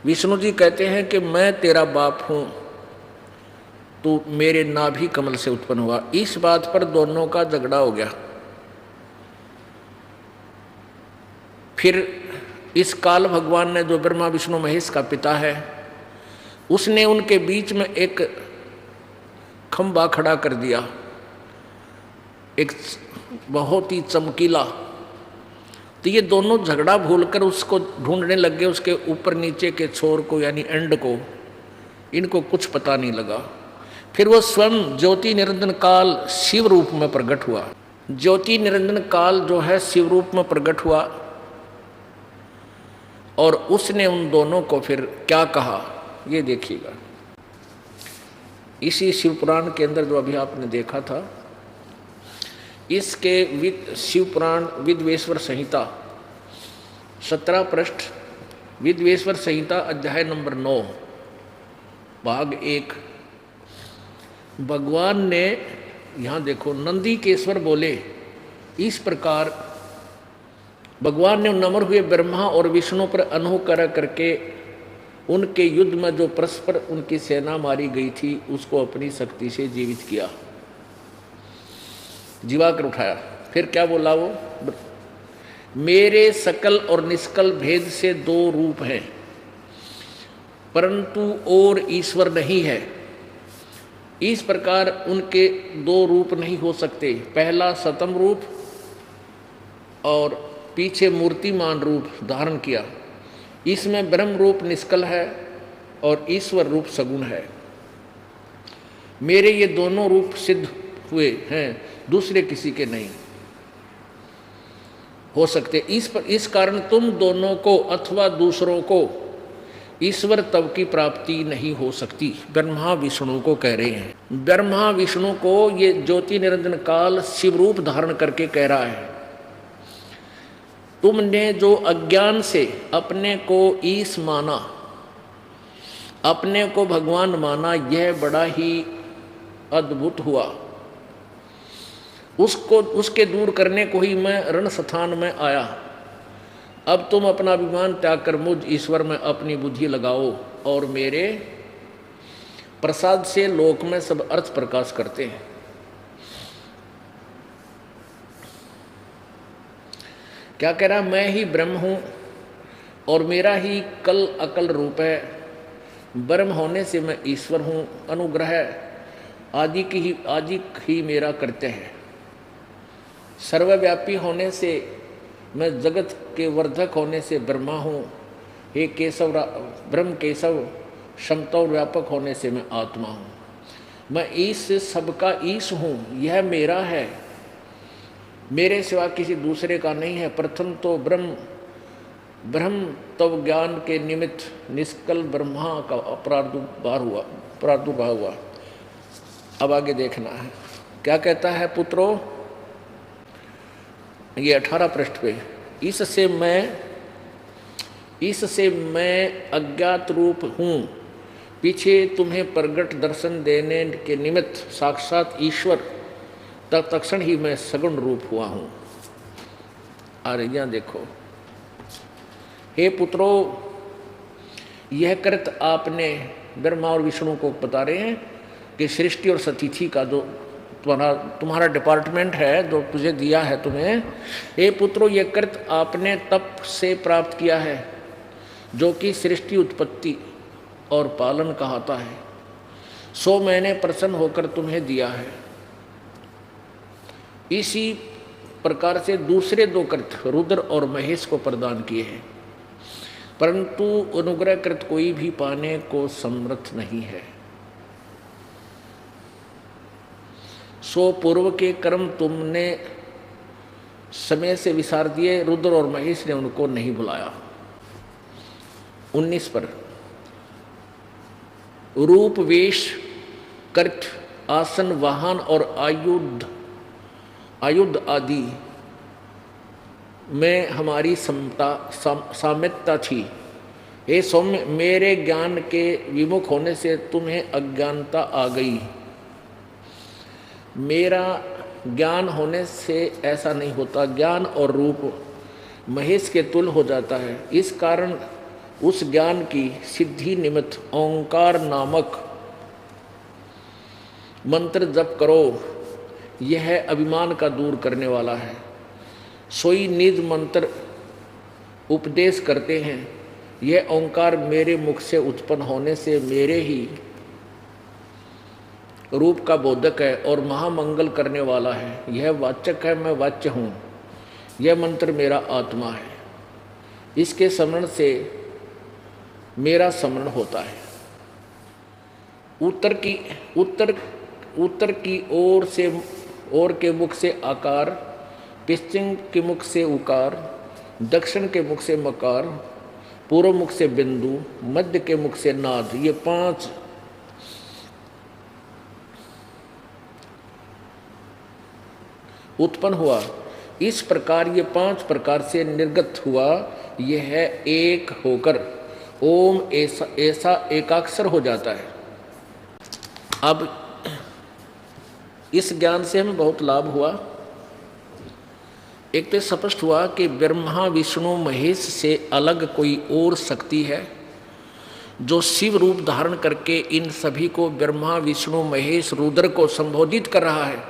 विष्णु जी कहते हैं कि मैं तेरा बाप हूँ, तू मेरे नाभि कमल से उत्पन्न हुआ। इस बात पर दोनों का झगड़ा हो गया। फिर इस काल भगवान ने, जो ब्रह्मा विष्णु महेश का पिता है, उसने उनके बीच में एक खंबा खड़ा कर दिया, एक बहुत ही चमकीला। तो ये दोनों झगड़ा भूलकर उसको ढूंढने लग गए, उसके ऊपर नीचे के छोर को यानी एंड को। इनको कुछ पता नहीं लगा। फिर वो स्वयं ज्योति निरंजन काल शिव रूप में प्रकट हुआ। ज्योति निरंजन काल जो है शिव रूप में प्रकट हुआ और उसने उन दोनों को फिर क्या कहा ये देखिएगा। इसी शिव पुराण के अंदर जो अभी आपने देखा था, इसके शिव पुराण विद्वेश्वर संहिता 17 पृष्ठ, विद्वेश्वर संहिता अध्याय नंबर 9 भाग 1। भगवान ने यहाँ देखो, नंदीकेश्वर बोले इस प्रकार भगवान ने नम्र हुए ब्रह्मा और विष्णु पर अनुकरण करके उनके युद्ध में जो परस्पर उनकी सेना मारी गई थी उसको अपनी शक्ति से जीवित किया, जीवा कर उठाया। फिर क्या बोला वो मेरे सकल और निष्कल भेद से दो रूप हैं, परंतु और ईश्वर नहीं है। इस प्रकार उनके दो रूप नहीं हो सकते। पहला सतम रूप और पीछे मूर्तिमान रूप धारण किया। इसमें ब्रह्म रूप निष्कल है और ईश्वर रूप सगुण है। मेरे ये दोनों रूप सिद्ध हुए हैं, दूसरे किसी के नहीं हो सकते। इस कारण तुम दोनों को अथवा दूसरों को ईश्वर तब की प्राप्ति नहीं हो सकती। ब्रह्मा विष्णु को कह रहे हैं। ब्रह्मा विष्णु को ये ज्योति निरंजन काल शिव रूप धारण करके कह रहा है, तुमने जो अज्ञान से अपने को ईश माना, अपने को भगवान माना, यह बड़ा ही अद्भुत हुआ। उसके दूर करने को ही मैं रण स्थान में आया। अब तुम अपना अभिमान त्याग कर मुझ ईश्वर में अपनी बुद्धि लगाओ और मेरे प्रसाद से लोक में सब अर्थ प्रकाश करते हैं। क्या कह रहा, मैं ही ब्रह्म हूं और मेरा ही कल अकल रूप है। ब्रह्म होने से मैं ईश्वर हूं। अनुग्रह आदि ही मेरा कृत्य है। सर्वव्यापी होने से मैं जगत के वर्धक होने से ब्रह्मा हूँ। हे केशव, ब्रह्म केशव क्षमता और व्यापक होने से मैं आत्मा हूँ। मैं ईश से सबका ईश हूँ। यह मेरा है, मेरे सिवा किसी दूसरे का नहीं है। प्रथम तो ब्रह्म तब ज्ञान के निमित्त निष्कल ब्रह्मा का प्रादुर्भाव हुआ। अब आगे देखना है क्या कहता है पुत्रों, ये 18 पृष्ठ पे, इससे मैं अज्ञात रूप हूँ, पीछे तुम्हें प्रगट दर्शन देने के निमित्त साक्षात ईश्वर तत्क्षण ही मैं सगुण रूप हुआ हूँ। और यहाँ देखो, हे पुत्रों, यह कृत आपने ब्रह्मा और विष्णु को बता रहे हैं कि सृष्टि और सतिथि का जो तुम्हारा डिपार्टमेंट है, जो तुझे दिया है तुम्हें, हे पुत्रों, यह कृत आपने तप से प्राप्त किया है, जो कि सृष्टि उत्पत्ति और पालन कहता है। सो मैंने प्रसन्न होकर तुम्हें दिया है। इसी प्रकार से दूसरे दो कृत रुद्र और महेश को प्रदान किए हैं, परंतु अनुग्रह कृत कोई भी पाने को समर्थ नहीं है। सो पूर्व के कर्म तुमने समय से विसार दिए, रुद्र और महेश ने उनको नहीं बुलाया। 19 पर, रूप वेश कृत आसन वाहन और आयुध आदि में हमारी साम्यता थी। हे सौम्य, मेरे ज्ञान के विमुख होने से तुम्हें अज्ञानता आ गई। मेरा ज्ञान होने से ऐसा नहीं होता। ज्ञान और रूप महेश के तुल्य हो जाता है। इस कारण उस ज्ञान की सिद्धि निमित्त ओंकार नामक मंत्र जप करो। यह अभिमान का दूर करने वाला है। सोई निज मंत्र उपदेश करते हैं। यह ओंकार मेरे मुख से उत्पन्न होने से मेरे ही रूप का बोधक है और महामंगल करने वाला है। यह वाचक है, मैं वाच्य हूँ। यह मंत्र मेरा आत्मा है। इसके स्मरण से मेरा स्मरण होता है। उत्तर की ओर के मुख से आकार, पश्चिम के मुख से उकार, दक्षिण के मुख से मकार, पूर्व मुख से बिंदु, मध्य के मुख से नाद, ये 5 उत्पन्न हुआ। इस प्रकार ये 5 प्रकार से निर्गत हुआ। यह एक होकर ओम ऐसा एकाक्षर हो जाता है। अब इस ज्ञान से हमें बहुत लाभ हुआ। एक तो स्पष्ट हुआ कि ब्रह्मा विष्णु महेश से अलग कोई और शक्ति है जो शिव रूप धारण करके इन सभी को ब्रह्मा विष्णु महेश रुद्र को संबोधित कर रहा है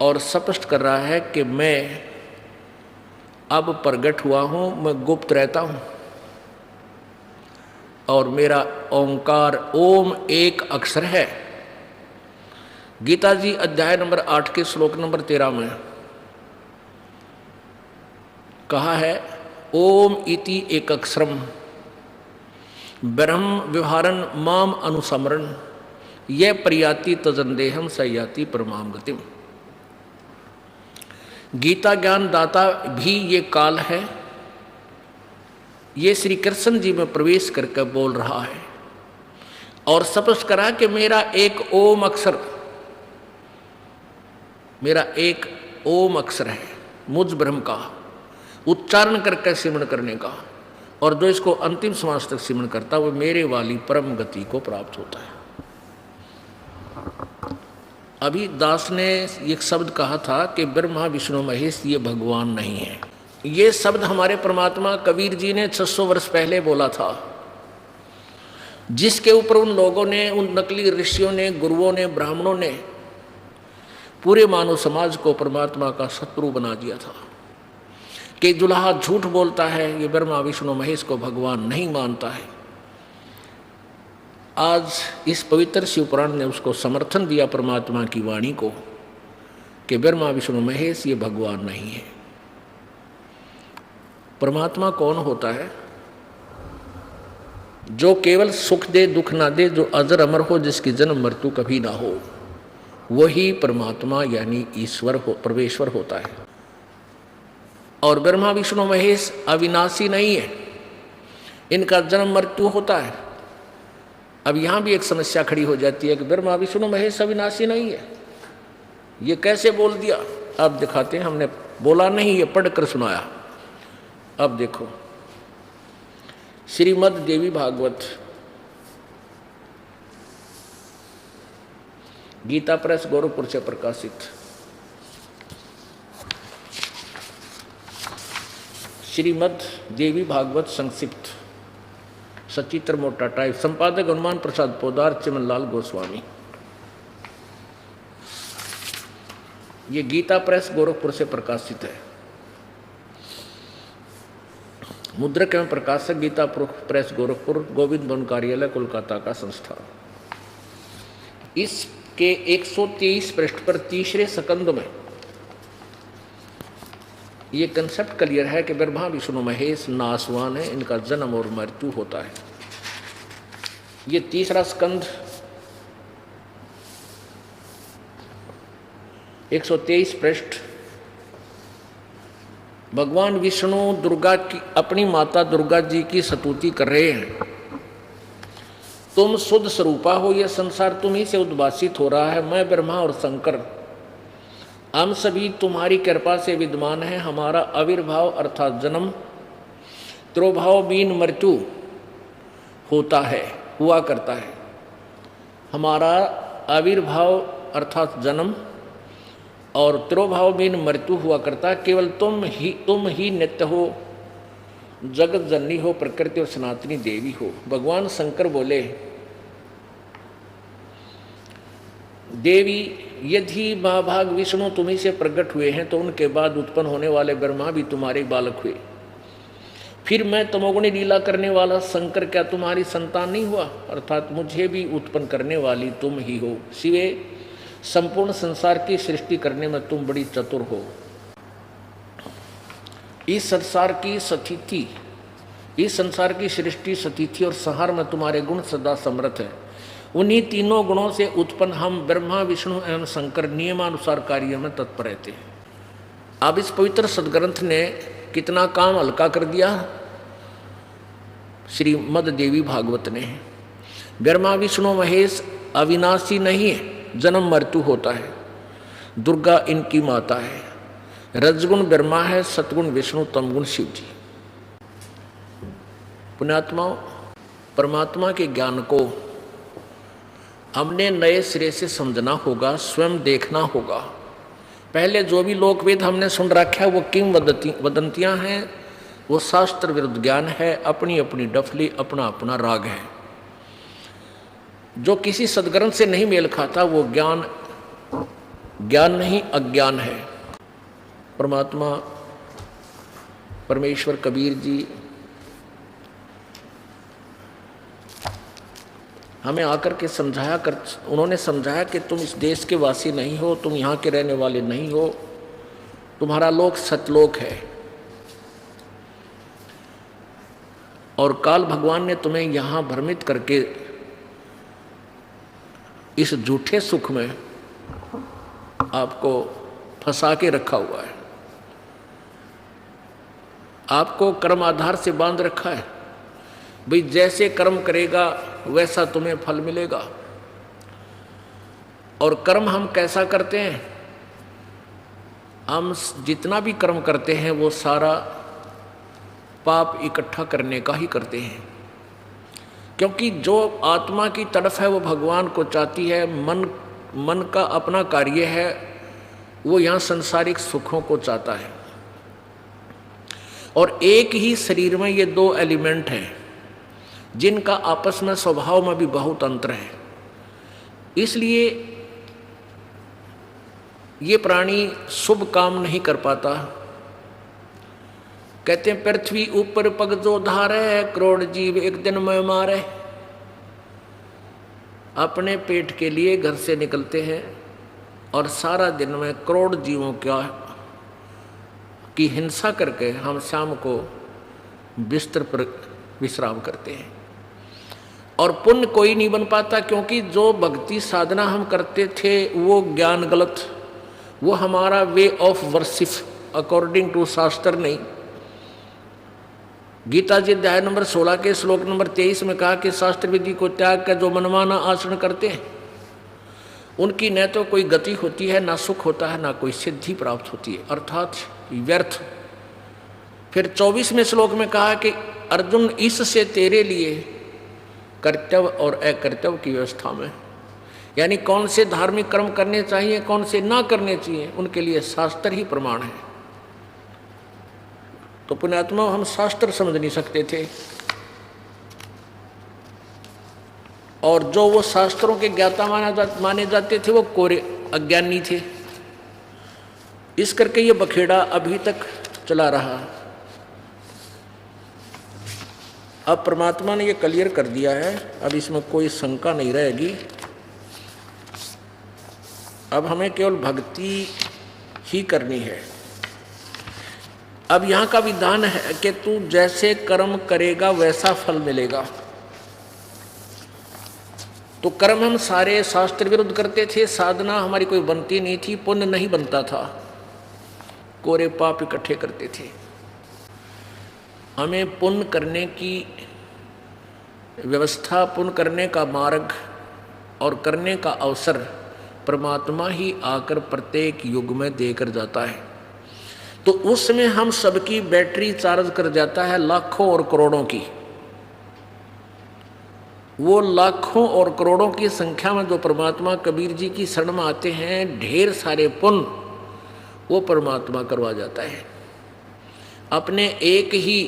और स्पष्ट कर रहा है कि मैं अब प्रगट हुआ हूँ, मैं गुप्त रहता हूँ और मेरा ओंकार ओम एक अक्षर है। गीता जी अध्याय नंबर 8 के श्लोक नंबर 13 में कहा है, ओम इति एक अक्षरम ब्रह्म व्यवहारन माम अनुसमरण ये प्रयाति तजंदेहम सयाति परमाम गतिम। गीता ज्ञान दाता भी ये काल है, ये श्री कृष्ण जी में प्रवेश करके बोल रहा है और स्पष्ट करा कि मेरा एक ओम अक्षर, मेरा एक ओम अक्षर है मुझ ब्रह्म का उच्चारण करके सिमरण करने का, और जो इसको अंतिम समाज तक सिमरण करता है वो मेरे वाली परम गति को प्राप्त होता है। अभी दास ने एक शब्द कहा था कि ब्रह्मा विष्णु महेश ये भगवान नहीं है। ये शब्द हमारे परमात्मा कबीर जी ने 600 वर्ष पहले बोला था, जिसके ऊपर उन लोगों ने, उन नकली ऋषियों ने, गुरुओं ने, ब्राह्मणों ने पूरे मानव समाज को परमात्मा का शत्रु बना दिया था कि दुल्हा झूठ बोलता है, ये ब्रह्मा विष्णु महेश को भगवान नहीं मानता है। आज इस पवित्र शिव पुराण ने उसको समर्थन दिया परमात्मा की वाणी को कि ब्रह्मा विष्णु महेश ये भगवान नहीं है। परमात्मा कौन होता है? जो केवल सुख दे दुख ना दे, जो अजर अमर हो, जिसकी जन्म मृत्यु कभी ना हो, वही परमात्मा यानी ईश्वर हो, परमेश्वर होता है। और ब्रह्मा विष्णु महेश अविनाशी नहीं है, इनका जन्म मृत्यु होता है। अब यहाँ भी एक समस्या खड़ी हो जाती है कि ब्रह्मा विष्णु महेश अविनाशी नहीं है, ये कैसे बोल दिया? अब दिखाते हैं, हमने बोला नहीं, ये पढ़कर सुनाया। अब देखो, श्रीमद् देवी भागवत गीता प्रेस गोरखपुर से प्रकाशित श्रीमद् देवी भागवत संक्षिप्त, सचित्र मोटा टाइप, संपादक हनुमान प्रसाद पोदार, चिमनलाल गोस्वामी। ये गीता प्रेस गोरखपुर से प्रकाशित है। मुद्रक एवं प्रकाशक गीता प्रेस गोरखपुर, गोविंद भवन कार्यालय कोलकाता का संस्थान। इसके 123 पृष्ठ पर तीसरे स्कंद में ये कंसेप्ट क्लियर है कि ब्रह्मा विष्णु महेश नासवान है, इनका जन्म और मृत्यु होता है। ये तीसरा स्कंद 123 पृष्ठ, भगवान विष्णु दुर्गा की, अपनी माता दुर्गा जी की स्तुति कर रहे हैं। तुम शुद्ध स्वरूपा हो, यह संसार तुम्ही से उद्भासित हो रहा है। मैं ब्रह्मा और शंकर हम सभी तुम्हारी कृपा से विद्यमान है। हमारा आविर्भाव अर्थात जन्म, त्रोभाव बीन मृत्यु होता है, हुआ करता है। हमारा आविर्भाव अर्थात जन्म और त्रोभाव बीन मृत्यु हुआ करता है। केवल तुम ही नित्य हो, जगत जननी हो, प्रकृति और सनातनी देवी हो। भगवान शंकर बोले, देवी यदि महाभाग विष्णु तुम्ही से प्रकट हुए हैं तो उनके बाद उत्पन्न होने वाले ब्रह्मा भी तुम्हारे बालक हुए। फिर मैं तमोगुणी लीला करने वाला शंकर क्या तुम्हारी संतान नहीं हुआ? अर्थात मुझे भी उत्पन्न करने वाली तुम ही हो। शिवे, संपूर्ण संसार की सृष्टि करने में तुम बड़ी चतुर हो। इस संसार की स्थिति, इस संसार की सृष्टि, स्थिति और संहार में तुम्हारे गुण सदा समर्थ है। उन्हीं तीनों गुणों से उत्पन्न हम ब्रह्मा विष्णु एवं शंकर नियमानुसार कार्य में तत्पर रहते हैं। अब इस पवित्र सदग्रंथ ने कितना काम हल्का कर दिया श्रीमद् देवी भागवत ने। ब्रह्मा विष्णु महेश अविनाशी नहीं है, जन्म मृत्यु होता है। दुर्गा इनकी माता है। रजगुण ब्रह्मा है, सतगुण विष्णु, तमगुण शिव जी। पुण्यात्माओं, परमात्मा के ज्ञान को हमने नए सिरे से समझना होगा, स्वयं देखना होगा। पहले जो भी लोकवेद हमने सुन रखा है वो किंवदंतियां हैं, वो शास्त्र विरुद्ध ज्ञान है, अपनी अपनी डफली, अपना अपना राग है। जो किसी सदग्रंथ से नहीं मेल खाता वो ज्ञान नहीं, अज्ञान है। परमात्मा परमेश्वर कबीर जी हमें आकर के उन्होंने समझाया कि तुम इस देश के वासी नहीं हो, तुम यहाँ के रहने वाले नहीं हो, तुम्हारा लोक सतलोक है। और काल भगवान ने तुम्हें यहाँ भ्रमित करके इस झूठे सुख में आपको फंसा के रखा हुआ है, आपको कर्म आधार से बांध रखा है। भाई जैसे कर्म करेगा वैसा तुम्हें फल मिलेगा। और कर्म हम कैसा करते हैं? हम जितना भी कर्म करते हैं वो सारा पाप इकट्ठा करने का ही करते हैं, क्योंकि जो आत्मा की तड़फ है वो भगवान को चाहती है। मन का अपना कार्य है, वो यहाँ सांसारिक सुखों को चाहता है। और एक ही शरीर में ये दो एलिमेंट हैं जिनका आपस में स्वभाव में भी बहुत अंतर है। इसलिए ये प्राणी शुभ काम नहीं कर पाता। कहते हैं पृथ्वी ऊपर पग जो धारे, करोड़ जीव एक दिन में मारे। अपने पेट के लिए घर से निकलते हैं और सारा दिन में करोड़ जीवों की हिंसा करके हम शाम को बिस्तर पर विश्राम करते हैं। और पुण्य कोई नहीं बन पाता, क्योंकि जो भक्ति साधना हम करते थे वो ज्ञान गलत, वो हमारा way of worship according to shastra नहीं। गीता जी अध्याय नंबर 16 के श्लोक नंबर 23 में कहा कि शास्त्र विधि को त्याग कर जो मनमाना आचरण करते हैं उनकी न तो कोई गति होती है, ना सुख होता है, ना कोई सिद्धि प्राप्त होती है, अर्थात व्यर्थ। फिर 24वें श्लोक में कहा कि अर्जुन इससे तेरे लिए कर्तव्य और अकर्तव्य की व्यवस्था में, यानी कौन से धार्मिक कर्म करने चाहिए कौन से ना करने चाहिए, उनके लिए शास्त्र ही प्रमाण है। तो पुण्यात्मा हम शास्त्र समझ नहीं सकते थे, और जो वो शास्त्रों के ज्ञाता माने जाते थे वो कोरे अज्ञानी थे। इस करके ये बखेड़ा अभी तक चला रहा। अब परमात्मा ने ये क्लियर कर दिया है, अब इसमें कोई शंका नहीं रहेगी। अब हमें केवल भक्ति ही करनी है। अब यहाँ का विधान है कि तू जैसे कर्म करेगा वैसा फल मिलेगा। तो कर्म हम सारे शास्त्र विरुद्ध करते थे, साधना हमारी कोई बनती नहीं थी, पुण्य नहीं बनता था, कोरे पाप इकट्ठे करते थे। हमें पुण्य करने की व्यवस्था, पुण्य करने का मार्ग और करने का अवसर परमात्मा ही आकर प्रत्येक युग में देकर जाता है। तो उसमें हम सबकी बैटरी चार्ज कर जाता है लाखों और करोड़ों की। वो लाखों और करोड़ों की संख्या में जो परमात्मा कबीर जी की शरण में आते हैं, ढेर सारे पुण्य वो परमात्मा करवा जाता है अपने एक ही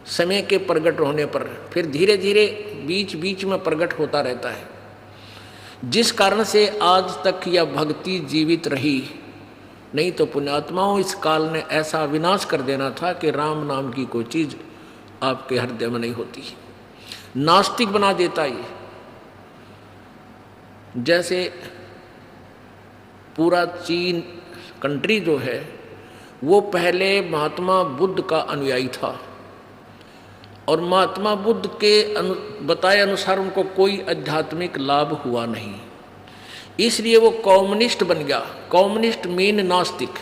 समय के प्रकट होने पर। फिर धीरे धीरे बीच बीच में प्रकट होता रहता है, जिस कारण से आज तक यह भक्ति जीवित रही। नहीं तो पुण्यात्माओं इस काल ने ऐसा विनाश कर देना था कि राम नाम की कोई चीज आपके हृदय में नहीं होती, नास्तिक बना देता ये। जैसे पूरा चीन कंट्री जो है वो पहले महात्मा बुद्ध का अनुयायी था, और महात्मा बुद्ध के बताए अनुसार उनको कोई आध्यात्मिक लाभ हुआ नहीं, इसलिए वो कम्युनिस्ट बन गया। कम्युनिस्ट मीन नास्तिक।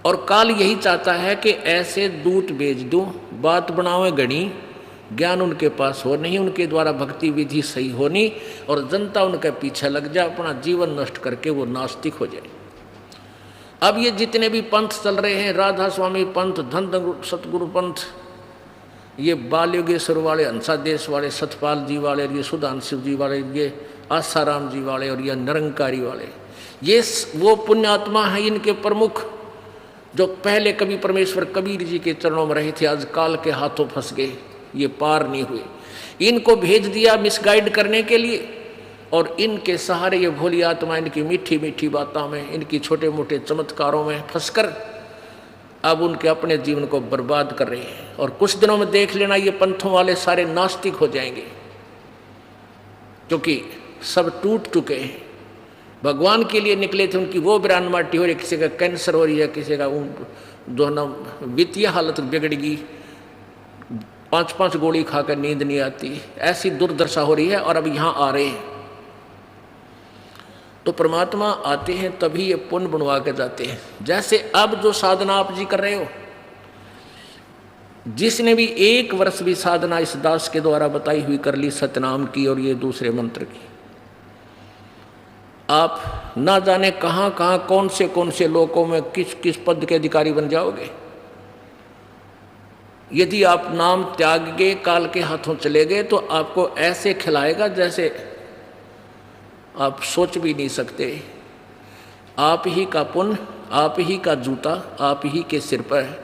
और काल यही चाहता है कि ऐसे दूत भेज दूं, बात बनावे गणी, ज्ञान उनके पास हो नहीं, उनके द्वारा भक्ति विधि सही होनी, और जनता उनके पीछे लग जाए, अपना जीवन नष्ट करके वो नास्तिक हो जाए। अब ये जितने भी पंथ चल रहे हैं, राधा स्वामी पंथ, धन सतगुरु पंथ, ये बाल योगेश्वर वाले, हंसा देश वाले, सतपाल जी वाले, ये सुधांशु जी वाले, ये आसाराम जी वाले, और ये निरंकारी वाले, ये वो पुण्यात्मा हैं इनके प्रमुख, जो पहले कभी परमेश्वर कबीर जी के चरणों में रहे थे, आज काल के हाथों फंस गए, ये पार नहीं हुए। इनको भेज दिया मिसगाइड करने के लिए, और इनके सहारे ये भोली आत्मा इनकी मीठी मीठी बातों में, इनकी छोटे मोटे चमत्कारों में फंसकर अब उनके अपने जीवन को बर्बाद कर रहे हैं। और कुछ दिनों में देख लेना ये पंथों वाले सारे नास्तिक हो जाएंगे, क्योंकि सब टूट चुके हैं। भगवान के लिए निकले थे, उनकी वो बिरान माटी हो रही, किसी का कैंसर हो रही है, किसी का जो ना वित्तीय हालत बिगड़ेगी, 5-5 गोली खाकर नींद नहीं आती, ऐसी दुर्दशा हो रही है। और अब यहाँ आ रहे हैं तो परमात्मा आते हैं तभी ये पुण्य बनवा के जाते हैं। जैसे अब जो साधना आप जी कर रहे हो, जिसने भी 1 वर्ष भी साधना इस दास के द्वारा बताई हुई कर ली, सतनाम की और ये दूसरे मंत्र की, आप ना जाने कहाँ कहाँ कौन से लोकों में किस किस पद के अधिकारी बन जाओगे। यदि आप नाम त्याग के काल के हाथों चले गए तो आपको ऐसे खिलाएगा जैसे आप सोच भी नहीं सकते। आप ही का पुण्य, आप ही का जूता आप ही के सिर पर है।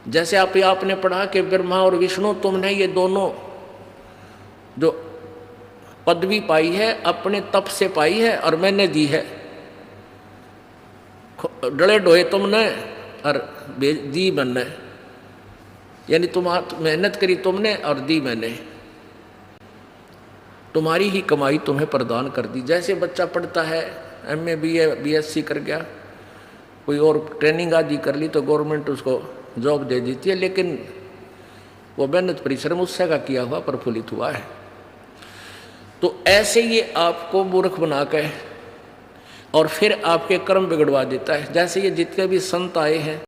जैसे आपने पढ़ा कि ब्रह्मा और विष्णु तुमने ये दोनों जो पदवी पाई है अपने तप से पाई है और मैंने दी है। डले डोए तुमने और दी मैंने, यानी मेहनत करी तुमने और दी मैंने, तुम्हारी ही कमाई तुम्हें प्रदान कर दी। जैसे बच्चा पढ़ता है, MA BA BSc कर गया, कोई और ट्रेनिंग आदि कर ली तो गवर्नमेंट उसको जॉब दे देती है, लेकिन वो मेहनत परिश्रम उससे का किया हुआ प्रफुल्लित हुआ है। तो ऐसे ये आपको मूर्ख बना के और फिर आपके कर्म बिगड़वा देता है। जैसे ये जितने भी संत आए हैं